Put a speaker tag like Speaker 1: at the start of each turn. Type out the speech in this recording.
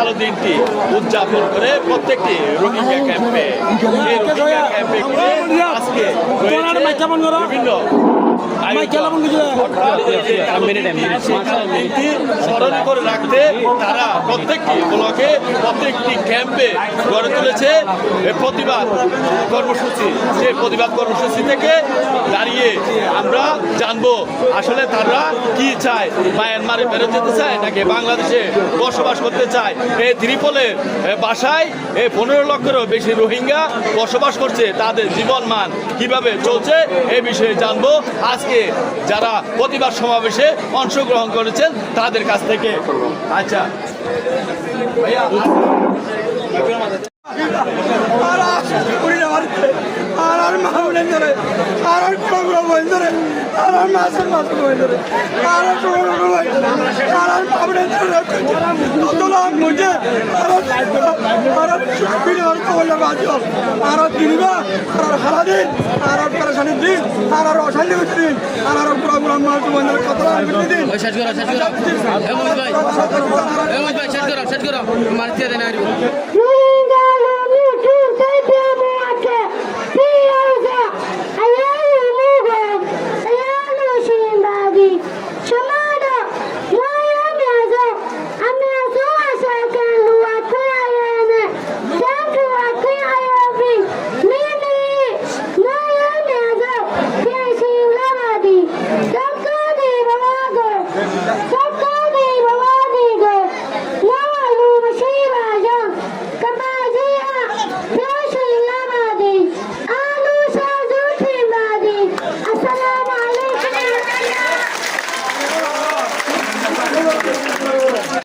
Speaker 1: ভালো দিনটি উদযাপন করে প্রত্যেকটি রোহিঙ্গা ক্যাম্পে আজকে বিভিন্ন স্মরণ করে রাখতে তারা প্রত্যেকটি ব্লকে প্রত্যেকটি ক্যাম্পে গড়ে তুলেছে প্রতিবাদ কর্মসূচি। সেই প্রতিবাদ কর্মসূচি থেকে দাঁড়িয়ে আমরা জানবো আসলে তারা কি চায়, মায়ানমারে ফেরত যেতে চায় নাকি বাংলাদেশে বসবাস করতে চায়। এই ত্রিপলের বাসায় 15 লক্ষেরও বেশি রোহিঙ্গা বসবাস করছে, তাদের জীবন মান কিভাবে চলছে এই বিষয়ে জানবো আজকে যারা প্রতিবাদ সমাবেশে অংশগ্রহণ করেছেন তাদের কাছ থেকে। আচ্ছা ভাইয়া,
Speaker 2: আর মাহবুলেন ধরে আর পুরো বই ধরে আর মাসের মাস বই ধরে আর আর মাহবুলেন ধরে তোলা মুঝে আর বিড়র কোলা বাজো আর দিনবা আর হারাদিন আর পরেশানি দিন আর অশান্তি দিন আর পুরো পুরো মাস বন্ধের কথা দিন।
Speaker 3: শেষ করো এমন ভাই শেষ করো মারতে দেন আর